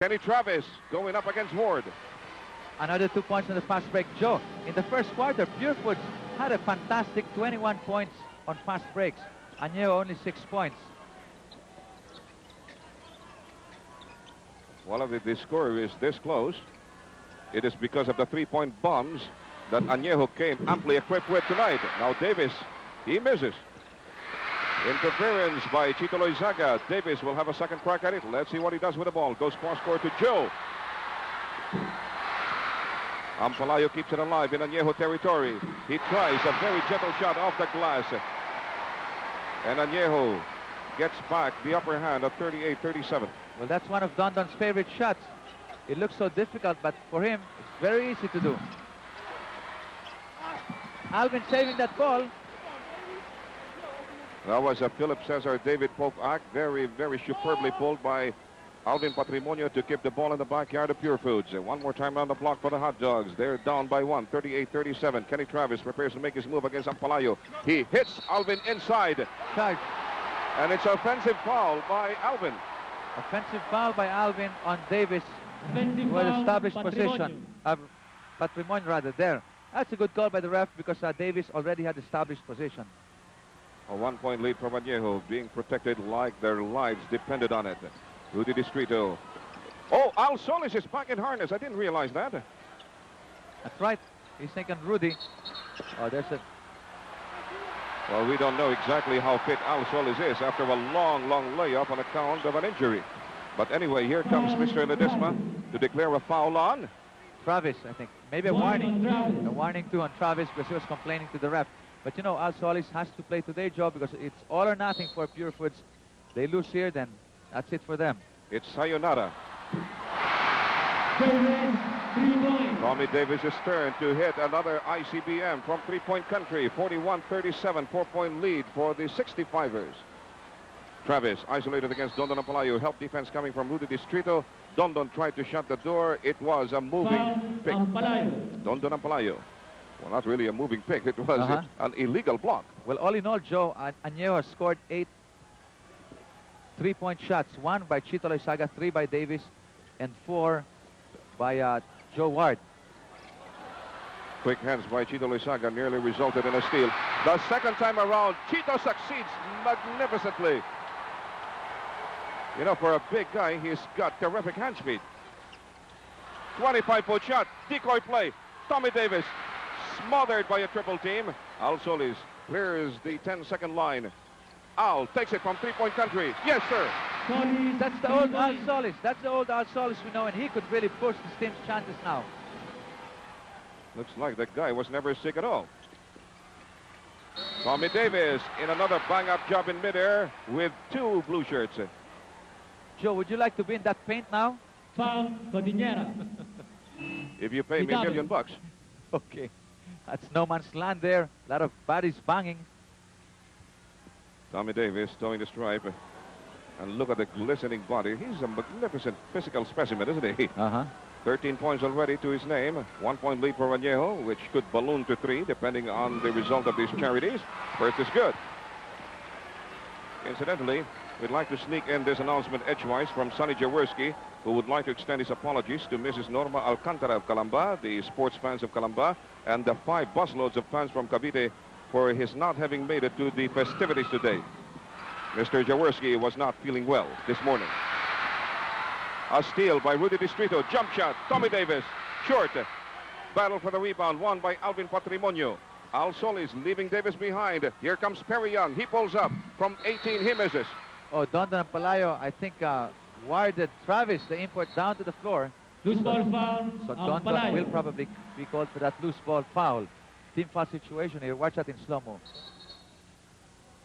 Kenny Travis going up against Ward. Another 2 points in the fast break. Joe, in the first quarter, Purefoods had a fantastic 21 points on fast breaks. Anejo only 6 points. Well, if the score is this close, it is because of the three-point bombs that Anejo came amply equipped with tonight. Now Davis, he misses. Interference by Chito Loizaga. Davis will have a second crack at it. Let's see what he does with the ball. Goes cross-court to Joe. Ampalayo keeps it alive in Anejo territory. He tries a very gentle shot off the glass. And Anejo gets back the upper hand of 38-37. Well, that's one of Dondon's favorite shots. It looks so difficult, but for him, it's very easy to do. Alvin saving that ball. That was a Philip Cesar David Pope act. Very, very superbly pulled by Alvin Patrimonio to keep the ball in the backyard of Purefoods. And one more time on the block for the Hot Dogs. They're down by one, 38-37. Kenny Travis prepares to make his move against Ampalayo. He hits Alvin inside. Charge. And it's offensive foul by Alvin. Offensive foul by Alvin on Davis, who had established position. Patrimonio rather, there. That's a good call by the ref because Davis already had established position. A 1-point lead for Anejo, being protected like their lives depended on it. Rudy Distrito. Oh, Al Solis is back in harness. I didn't realize that. That's right. He's taken Rudy. Oh, there's a... Well, we don't know exactly how fit Al Solis is after a long, long layup on account of an injury. But anyway, here comes Mr. Ledesma to declare a foul on Travis, I think. Maybe a warning. A warning too on Travis because he was complaining to the ref. But you know, Al Solis has to play today, Joe, because it's all or nothing for Purefoods. They lose here, then that's it for them. It's sayonara. Tommy Davis' turn to hit another ICBM from three-point country. 41-37, 4-point lead for the 65ers. Travis isolated against Dondon Ampalayo. Help defense coming from Rudy Distrito. Dondon tried to shut the door. It was a moving pick. Dondon Ampalayo. Well, not really a moving pick. It was an illegal block. Well, all in all, Joe, Anejo has scored 8 3-point shots. 1 by Chito Loizaga, 3 by Davis, and 4 by Joe Ward. Quick hands by Chito Loizaga nearly resulted in a steal. The second time around, Chito succeeds magnificently. You know, for a big guy, he's got terrific hand speed. 25-foot shot, decoy play. Tommy Davis smothered by a triple team. Al Solis clears the 10-second line. Al takes it from three-point country. Yes, sir. That's the old Al Solis. That's the old Al Solis we know, and he could really push this team's chances now. Looks like the guy was never sick at all. Tommy Davis in another bang-up job in midair with 2 blue shirts. Joe, would you like to be in that paint now? Foul, Cordillera. If you pay me $1 million. Okay. That's no man's land there. A lot of bodies banging. Tommy Davis towing the stripe. And look at the glistening body. He's a magnificent physical specimen, isn't he? 13 points already to his name. 1-point lead for Anejo, which could balloon to 3, depending on the result of these charities. First is good. Incidentally, we'd like to sneak in this announcement edgewise from Sonny Jaworski, who would like to extend his apologies to Mrs. Norma Alcantara of Calamba, the sports fans of Calamba, and the 5 busloads of fans from Cavite for his not having made it to the festivities today. Mr. Jaworski was not feeling well this morning. A steal by Rudy Distrito. Jump shot. Tommy Davis. Short. Battle for the rebound. Won by Alvin Patrimonio. Al Solis leaving Davis behind. Here comes Perry Young. He pulls up. From 18, he misses. Oh, Dondon Ampalayo, I think, warded Travis, the import, down to the floor. Loose ball foul. So Dondon will probably be called for that loose ball foul. Team foul situation here. Watch that in slow-mo.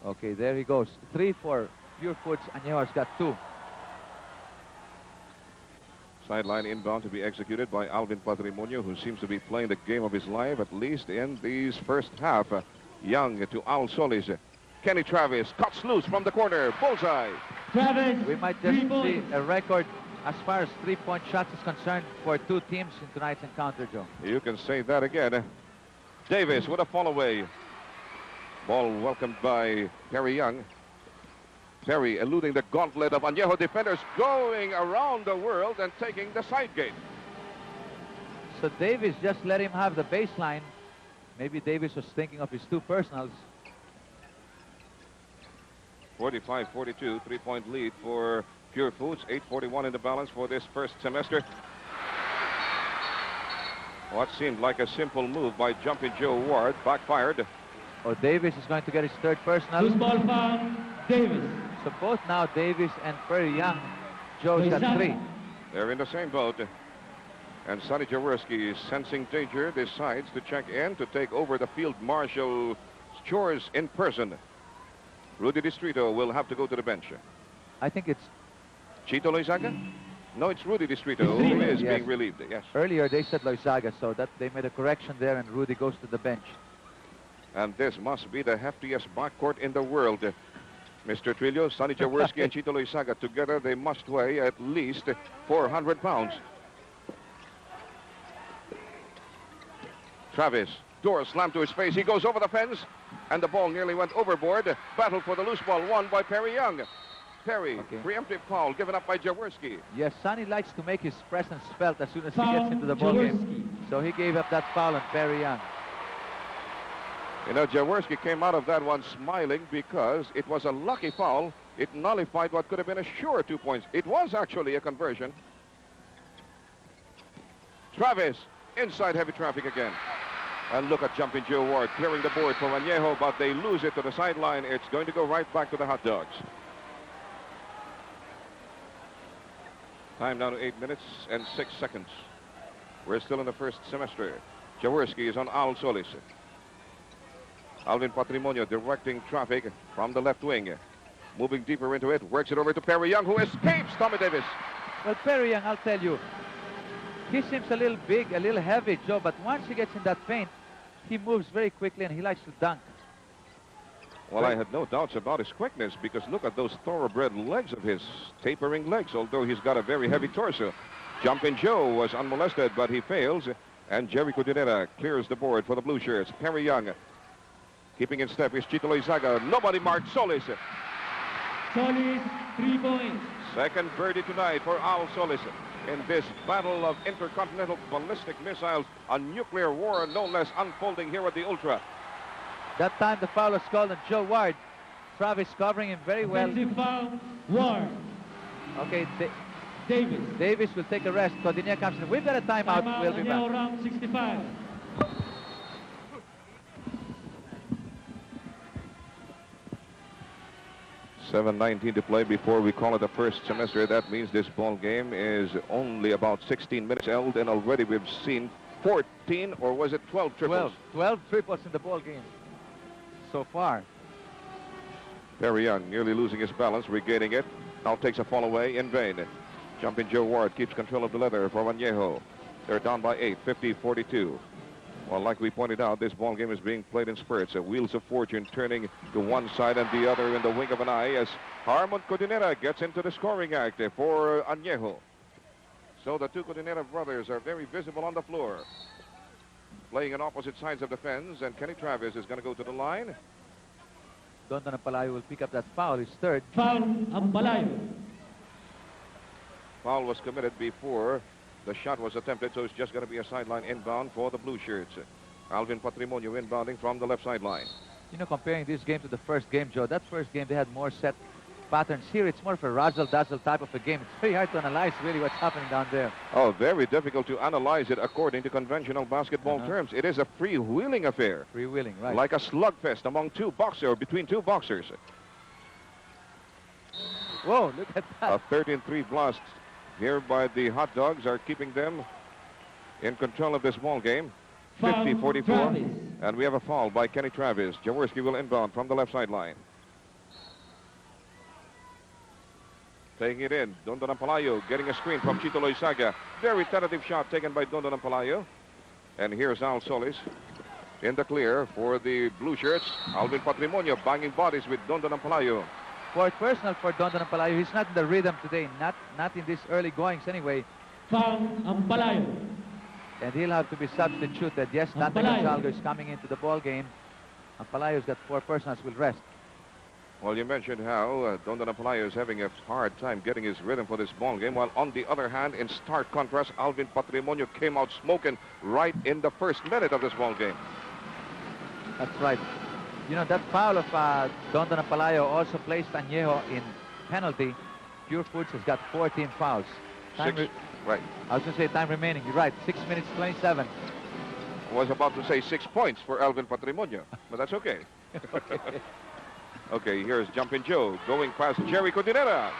Okay, there he goes. 3 for Purefoods. Anejo has got 2. Sideline inbound to be executed by Alvin Patrimonio, who seems to be playing the game of his life, at least in these first half. Young to Al Solis. Kenny Travis cuts loose from the corner. Bullseye. Travis. We might just see a record as far as 3-point shots is concerned for 2 teams in tonight's encounter, Joe. You can say that again. Davis with a fall away. Ball welcomed by Perry Young. Perry eluding the gauntlet of Anejo defenders, going around the world and taking the side gate. So Davis just let him have the baseline. Maybe Davis was thinking of his two personals. 45-42, three-point lead for Purefoods. 8:41 in the balance for this first semester. What seemed like a simple move by Jumping Joe Ward backfired. Oh, Davis is going to get his third personal. Loose ball foul, Davis. So both now Davis and Perry Young. Joe's got three. They're in the same boat. And Sonny Jaworski, sensing danger, decides to check in to take over the field marshal chores in person. Rudy Distrito will have to go to the bench. I think it's Chito Loizaga? No, it's Rudy Distrito who is being relieved. Yes. earlier they said Loizaga, so that they made a correction there, and Rudy goes to the bench. And this must be the heftiest backcourt in the world. Mr. Trillo, Sonny Jaworski, and Chito Loizaga together, they must weigh at least 400 pounds. Travis, door slammed to his face. He goes over the fence, and the ball nearly went overboard. Battle for the loose ball won by Perry Young. Perry, preemptive foul given up by Jaworski. Yes, Sonny likes to make his presence felt as soon as he gets into the ball game. So he gave up that foul on Perry Young. You know, Jaworski came out of that one smiling because it was a lucky foul. It nullified what could have been a sure 2 points. It was actually a conversion. Travis, inside heavy traffic again. And look at Jumping Joe Ward clearing the board for Anejo, but they lose it to the sideline. It's going to go right back to the hot dogs. Time down to 8 minutes and 6 seconds. We're still in the first semester. Jaworski is on Al Solis. Alvin Patrimonio directing traffic from the left wing. Moving deeper into it, works it over to Perry Young, who escapes Tommy Davis. Well, Perry Young, I'll tell you, he seems a little big, a little heavy, Joe, but once he gets in that feint, he moves very quickly and he likes to dunk. Well, I had no doubts about his quickness because look at those thoroughbred legs of his, tapering legs, although he's got a very heavy torso. Jumping Joe was unmolested, but he fails, and Jerry Cudinera clears the board for the blue shirts. Perry Young keeping in step is Chito Loizaga. Nobody marked Solis. Solis, 3 points. Second birdie tonight for Al Solis in this battle of intercontinental ballistic missiles, a nuclear war no less unfolding here at the Ultra. That time the foul was called on Joe Ward. Travis covering him very well. Offensive foul, Ward. Okay, Davis. Davis will take a rest. Codinea comes in. We've got a timeout. We'll be Anejo, back. round 65. $7:19 to play before we call it the first semester. That means this ball game is only about 16 minutes old, and already we've seen 14, or was it 12 triples? 12 triples in the ball game so far. Perry Young nearly losing his balance, regaining it. Now takes a fall away in vain. Jumping Joe Ward keeps control of the leather for Anejo. They're down by 8, 50-42. Well, like we pointed out, this ball game is being played in spurts. Wheels of fortune turning to one side and the other in the wink of an eye as Harmon Codinera gets into the scoring act for Anejo. So the two Codinera brothers are very visible on the floor. Playing on opposite sides of the fence, and Kenny Travis is going to go to the line. Dondon Ampalayo will pick up that foul, his third. Foul, Ampalayo. Foul was committed before the shot was attempted, so it's just going to be a sideline inbound for the blue shirts. Alvin Patrimonio inbounding from the left sideline. You know, comparing this game to the first game, Joe, that first game they had more set patterns. Here it's more of a razzle-dazzle type of a game. It's very hard to analyze really what's happening down there. Oh, very difficult to analyze it according to conventional basketball terms. It is a freewheeling affair. Freewheeling, right. Like a slugfest among two boxers, or between two boxers. Whoa, look at that. A 13-3 blast here by the Hot Dogs are keeping them in control of this ball game. 50-44. And we have a foul by Kenny Travis. Jaworski will inbound from the left sideline. Taking it in, Dondon Ampalayo getting a screen from Chito Loizaga. Very tentative shot taken by Dondon Ampalayo. And here's Al Solis in the clear for the blue shirts. Alvin Patrimonio banging bodies with Dondon Ampalayo. Fourth personal for Dondon Ampalayo. He's not in the rhythm today, not in these early goings anyway. Foul, Ampalayo. And he'll have to be substituted. Yes, Dante Gonzalez is coming into the ball game. Ampalayo's got 4 personals, will rest. Well, you mentioned how Dondon Palayo is having a hard time getting his rhythm for this ball game, while on the other hand, in stark contrast, Alvin Patrimonio came out smoking right in the first minute of this ball game. That's right. You know, that foul of Dondon Palayo also placed Anejo in penalty. Purefoods has got 14 fouls. Right. I was going to say time remaining. You're right. 6 minutes 27. I was about to say 6 points for Alvin Patrimonio, but that's okay. Okay. Okay, here's Jumpin' Joe going past Jerry Cordinera.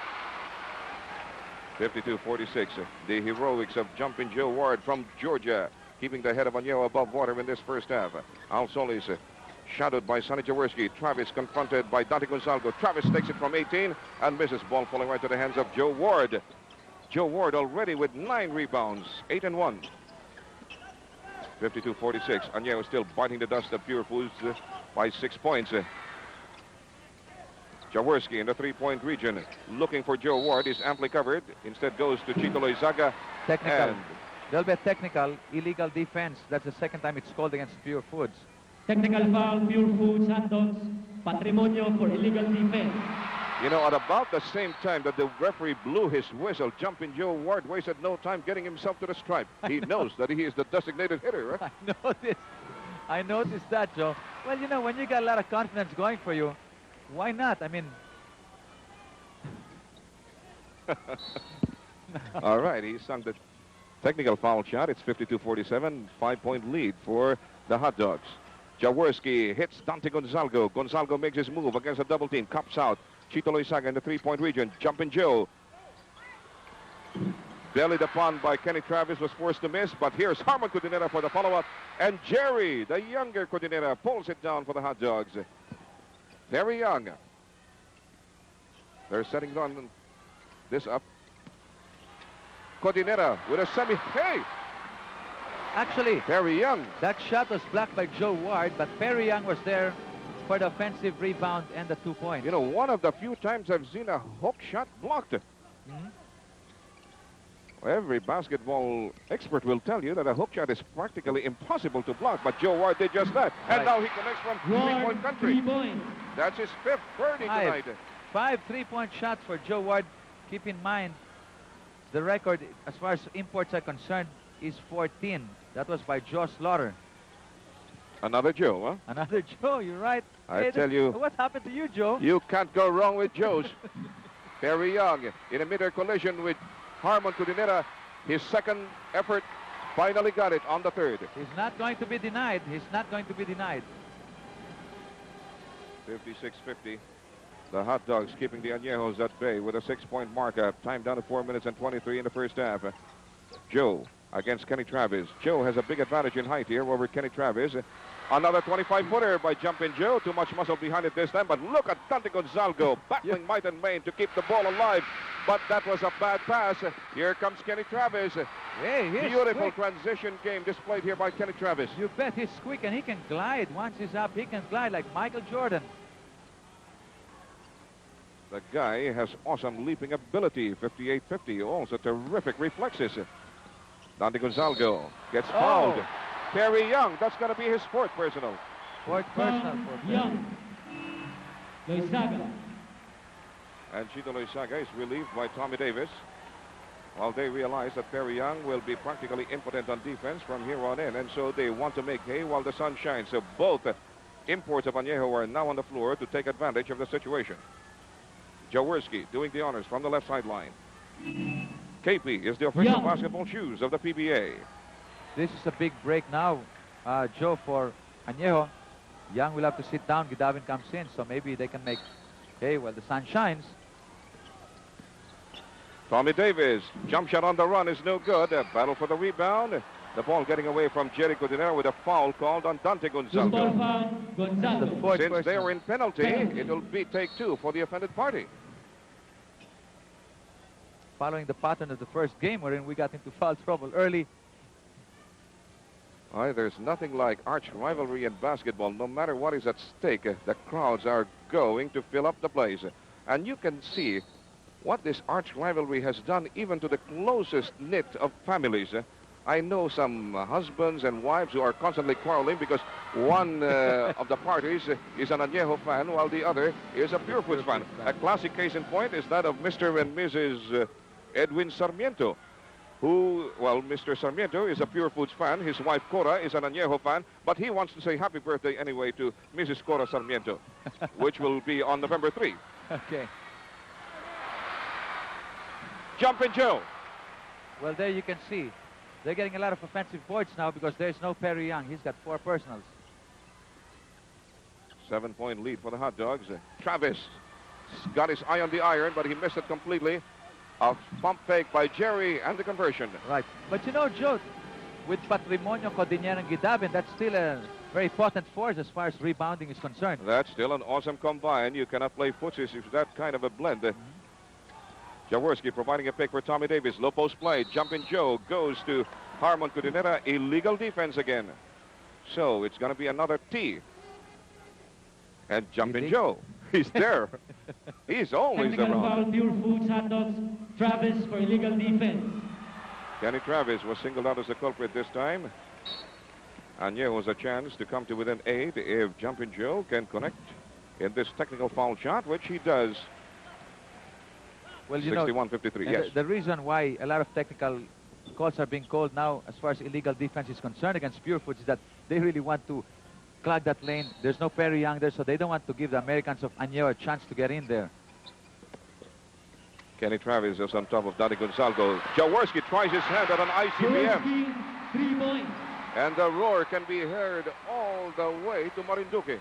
52-46. The heroics of Jumpin' Joe Ward from Georgia, keeping the head of Anejo above water in this first half. Al Solis shadowed by Sonny Jaworski. Travis confronted by Dante Gonzalgo. Travis takes it from 18 and misses. Ball falling right to the hands of Joe Ward. Joe Ward already with 9 rebounds, 8 and 1. 52-46. Anejo still biting the dust of Purefoods by 6 points. Jaworski in the three-point region, looking for Joe Ward. Is amply covered. Instead goes to Chito Loizaga. Technical. And There'll be a technical, illegal defense. That's the second time it's called against Purefoods. Technical foul, Purefoods, hot dogs, Patrimonio for illegal defense. you know, at about the same time that the referee blew his whistle, Jumpin' Joe Ward wasted no time getting himself to the stripe. He knows that he is the designated hitter, right? I noticed that, Joe. Well, you know, when you got a lot of confidence going for you, why not? I mean... All right, he sung the technical foul shot. It's 52-47, 5-point lead for the Hot Dogs. Jaworski hits Dante Gonzalgo. Gonzalgo makes his move against a double team. Cops out. Chito Loizaga in the three-point region. Jumpin' Joe. Bellied upon by Kenny Travis, was forced to miss, but here's Harmon Cordinera for the follow-up. And Jerry, the younger Cordinera, pulls it down for the Hot Dogs. Very young. They're setting on this up. Cordinera with a semi. Hey! Actually, Very young. that shot was blocked by Joe Ward, but Perry Young was there for the offensive rebound and the 2 points. You know, one of the few times I've seen a hook shot blocked. Mhm. Every basketball expert will tell you that a hook shot is practically impossible to block, but Joe Ward did just that. And Right. now he connects from Ward, three-point country. 3 points. That's his 5th birdie tonight. 5 3-point shots for Joe Ward. Keep in mind, the record, as far as imports are concerned, is 14. That was by Joe Slaughter. Another Joe, huh? Another Joe, you're right. I tell you. What happened to you, Joe? You can't go wrong with Joe's. Very young in a mid-air collision with Harmon Cordinera. His second effort finally got it on the third. He's not going to be denied. He's not going to be denied. 56-50. The Hot Dogs keeping the Añejos at bay with a 6-point markup. Time down to 4 minutes and 23 in the first half. Joe against Kenny Travis. Joe has a big advantage in height here over Kenny Travis. Another 25-footer by Jumpin' Joe. Too much muscle behind it this time, but look at Dante Gonzalgo battling might and main to keep the ball alive. But that was a bad pass. Here comes Kenny Travis. Hey, he's Beautiful quick. transition game displayed here by Kenny Travis. You bet he's quick, and he can glide. Once he's up, he can glide like Michael Jordan. The guy has awesome leaping ability. 58-50. Also terrific reflexes. Dante Gonzalgo gets fouled. Perry Young, that's going to be his 4th personal. Fourth personal Foul, for Perry. Young. Loizaga. And Chito Loizaga is relieved by Tommy Davis. While they realize that Perry Young will be practically impotent on defense from here on in. And so they want to make hay while the sun shines. So both imports of Añejo are now on the floor to take advantage of the situation. Jaworski doing the honors from the left sideline. KP is the official Young. basketball shoes of the PBA. This is a big break now, Joe, for Añejo. Young will have to sit down. Gidavin comes in, so maybe they can make hay while the sun shines. Tommy Davis, jump shot on the run is no good. A battle for the rebound. The ball getting away from Jerry Cordinera with a foul called on Dante Football Gonzalgo. foul, The Gonzalo. fourth Since personal. they're in penalty, Penalty. it'll be take 2 for the offended party. Following the pattern of the first game, wherein we got into foul trouble early. All right, there's nothing like arch rivalry in basketball. No matter what is at stake, the crowds are going to fill up the place. And you can see what this arch rivalry has done even to the closest knit of families. I know some husbands and wives who are constantly quarreling because one of the parties is an Anejo fan while the other is a Purefoods fan. A classic case in point is that of Mr. and Mrs. Edwin Sarmiento, who, well, Mr. Sarmiento is a Purefoods fan. His wife, Cora, is an Anejo fan, but he wants to say happy birthday anyway to Mrs. Cora Sarmiento, which will be on November 3. Okay. Jumping Joe. Well, there you can see. They're getting a lot of offensive points now because there's no Perry Young. He's got 4 personals. 7-point lead for the Hot Dogs. Travis got his eye on the iron, but he missed it completely. A pump fake by Jerry and the conversion. Right. But you know, Joe, with Patrimonio, Codinero, and Gidabin, that's still a very potent force as far as rebounding is concerned. That's still an awesome combine. You cannot play footsies if that kind of a blend. Jaworski providing a pick for Tommy Davis. Low post play. Jumping Joe goes to Harmon Cudinera. Illegal defense again. So it's going to be another T. And Jumping Joe. He's there. He's always Technical foul, around. Purefoods Hot Dogs. Travis for illegal defense. Kenny Travis was singled out as the culprit this time. Anejo has a chance to come to within 8 if Jumping Joe can connect in this technical foul shot, which he does. Well, you know, 61-53, yes. the reason why a lot of technical calls are being called now as far as illegal defense is concerned against Purefoods is that they really want to clog that lane. There's no Perry Young there, so they don't want to give the Americans of Anejo a chance to get in there. Kenny Travis is on top of Daddy Gonzalgo. Jaworski tries his hand at an ICBM. Jaworski, 3 points. And the roar can be heard all the way to Marinduque.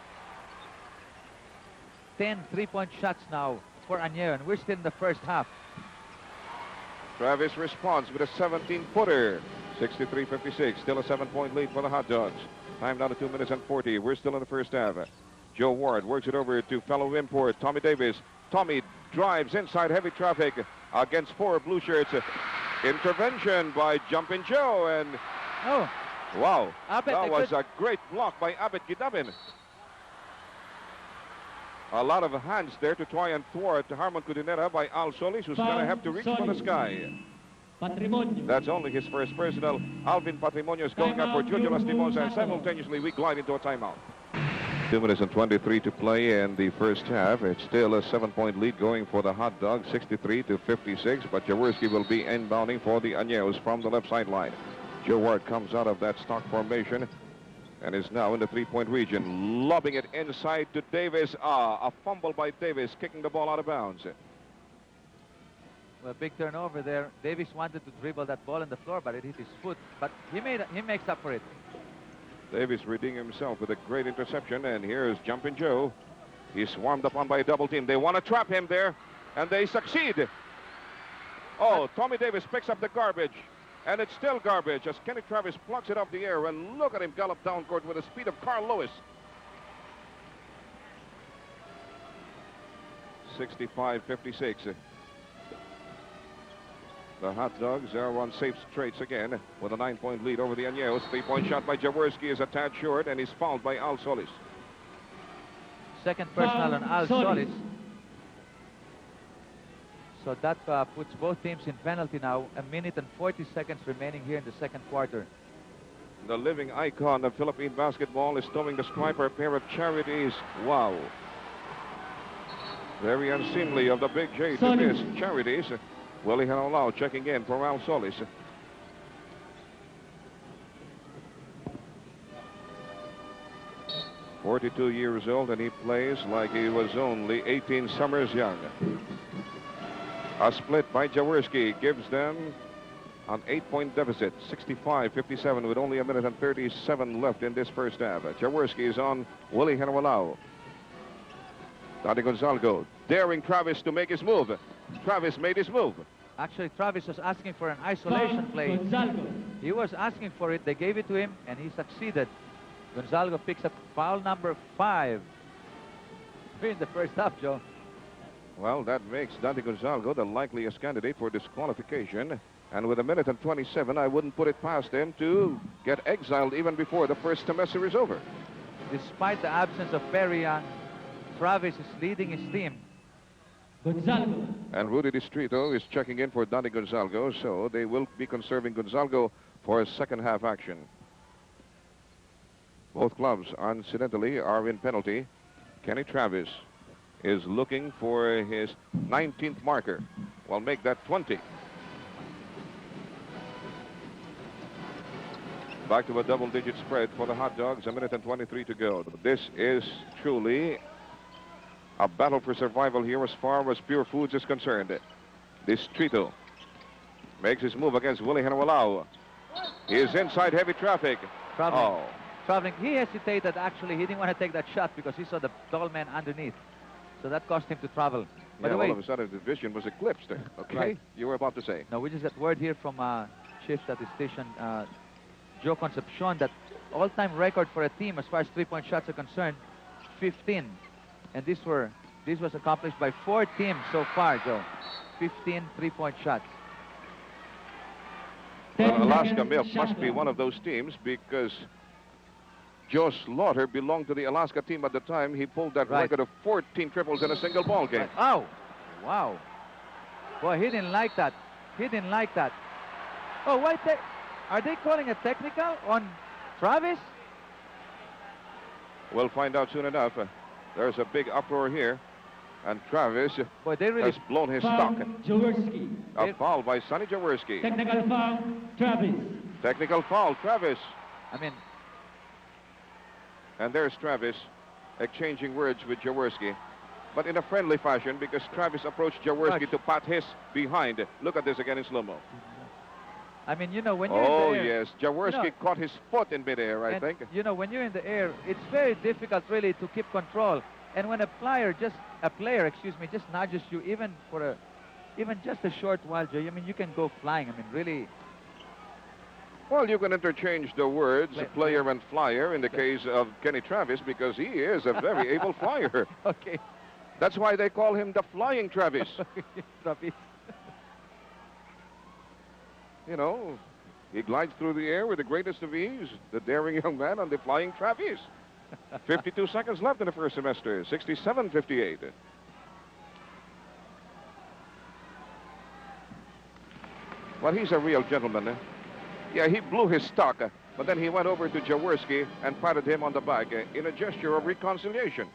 10 3-point shots now for Anejo, and we're still in the first half. Travis responds with a 17-footer. 63-56. Still a 7-point lead for the Hot Dogs. Time down to 2 minutes and 40. We're still in the first half. Joe Ward works it over to fellow import Tommy Davis. Tommy drives inside heavy traffic against 4 blue shirts. Intervention by Jumping Joe, and Oh, wow, Abet, that was a great block by Abet Gidabin. A lot of hands there to try and thwart Harmon Cudinera by Al Solis, who's going to have to reach for the sky. Patrimonio. That's only his first personal. Alvin Patrimonio is going up for Giorgio Lastimosa, and simultaneously we glide into a timeout. 2 minutes and 23 to play in the first half. It's still a 7-point lead going for the Hot Dogs, 63-56, but Jaworski will be inbounding for the Añejos from the left sideline. Joe Ward comes out of that stock formation and is now in the 3-point region, lobbing it inside to Davis. A fumble by Davis, kicking the ball out of bounds. well, big turnover there. Davis wanted to dribble that ball on the floor, but it hit his foot. But he makes up for it. Davis redeeming himself with a great interception, and here's Jumping Joe. He's swarmed upon by a double team. They want to trap him there, and they succeed. Oh, Tommy Davis picks up the garbage, and it's still garbage as Kenny Travis plucks it off the air, and look at him gallop down court with the speed of Carl Lewis. 65-56. The Hot Dogs are on safe straights again with a 9-point lead over the Añejos. 3-point shot by Jaworski is a tad short, and he's fouled by Al Solis. Second personal on Al Solis. So that puts both teams in penalty now. 1 minute and 40 seconds remaining here in the second quarter. The living icon of Philippine basketball is towing the striper, a pair of Charities. Wow. Very unseemly of the Big J to miss Charities. Willie Hanolau checking in for Al Solis. "42 years old, and he plays like he was only 18 summers young." A split by Jaworski gives them an 8-point deficit, 65-57, with only 1 minute and 37 left in this first half. Jaworski is on Willie Hanolau. Daddy Gonzalgo daring Travis to make his move. Travis made his move. Actually, Travis was asking for an isolation play. Gonzalgo. He was asking for it. They gave it to him, and he succeeded. Gonzalgo picks up foul number 5 in the first half, Joe. Well, that makes Dante Gonzalgo the likeliest candidate for disqualification. And with 1 minute and 27, I wouldn't put it past him to get exiled even before the first semester is over. Despite the absence of Perry Young, Travis is leading his team. Gonzalgo. And Rudy Distrito is checking in for Dante Gonzalgo, so they will be conserving Gonzalgo for second half action. Both clubs, incidentally, are in penalty. Kenny Travis is looking for his 19th marker. Well, make that 20. Back to a double-digit spread for the Hot Dogs, 1:23 to go. This is truly a battle for survival here as far as Pure Foods is concerned. Distrito makes his move against Willie Henualao. He is inside heavy traffic. Traveling. He hesitated, actually. He didn't want to take that shot because he saw the tall man underneath. So that caused him to travel. By the way, all of a sudden the vision was eclipsed. Okay, right. You were about to say. Now, we just got word here from Chief at the station, Joe Concepcion, that all-time record for a team as far as three-point shots are concerned, 15. And this was accomplished by 4 teams so far, Joe. 15 three-point shots. Well, Alaska Milk must be one of those teams because Joe Slaughter belonged to the Alaska team at the time. He pulled that record of 14 triples in a single ball game. Oh, wow. Boy, he didn't like that. He didn't like that. Oh, why? Are they calling a technical on Travis? We'll find out soon enough. There's a big uproar here. And Travis has blown his stock. Jaworski. A foul by Sonny Jaworski. Technical foul, Travis. Technical foul, Travis. I mean... And there's Travis exchanging words with Jaworski. But in a friendly fashion because Travis approached Jaworski to pat his behind. Look at this again in slow-mo. I mean, you know, when you're in the air... yes. Jaworski caught his foot in midair, I think. You know, when you're in the air, it's very difficult, really, to keep control. And when a player just nudges you, even just a short while, Joe, I mean, you can go flying. I mean, really... Well, you can interchange the words player and flyer in the case of Kenny Travis because he is a very able flyer. Okay. That's why they call him the Flying Travis. Travis. You know, he glides through the air with the greatest of ease, the daring young man on the Flying Travis. 52 seconds left in the first semester, 67-58. Well, he's a real gentleman. Yeah, he blew his stock, but then he went over to Jaworski and patted him on the back in a gesture of reconciliation.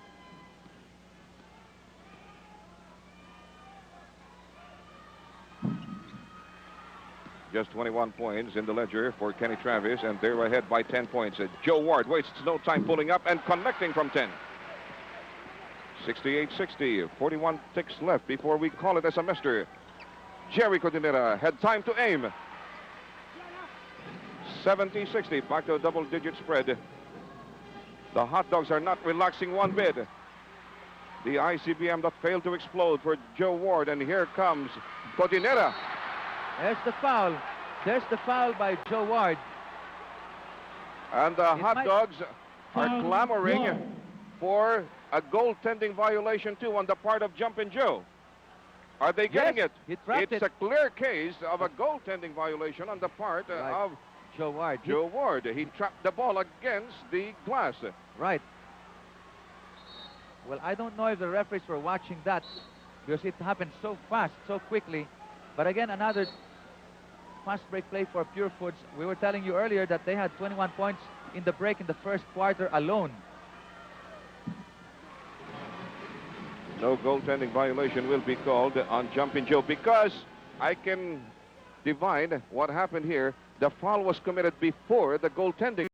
Just 21 points in the ledger for Kenny Travis, and they're ahead by 10 points. Joe Ward wastes no time pulling up and connecting from 10. 68-60, 41 ticks left before we call it a semester. Jerry Cordinera had time to aim. 70-60, back to a double-digit spread. The Hot Dogs are not relaxing one bit. The ICBM that failed to explode for Joe Ward, and here comes Cordinera. There's the foul. There's the foul by Joe Ward. And the Hot Dogs are clamoring for a goaltending violation, too, on the part of Jumpin' Joe. Are they getting it? It's a clear case of a goaltending violation on the part of Joe Ward. Joe Ward. He trapped the ball against the glass. Right. Well, I don't know if the referees were watching that because it happened so fast, so quickly. But again, another fast break play for Pure Foods. We were telling you earlier that they had 21 points in the break in the first quarter alone. No goaltending violation will be called on Jumpin' Joe because I can divine what happened here. The foul was committed before the goaltending.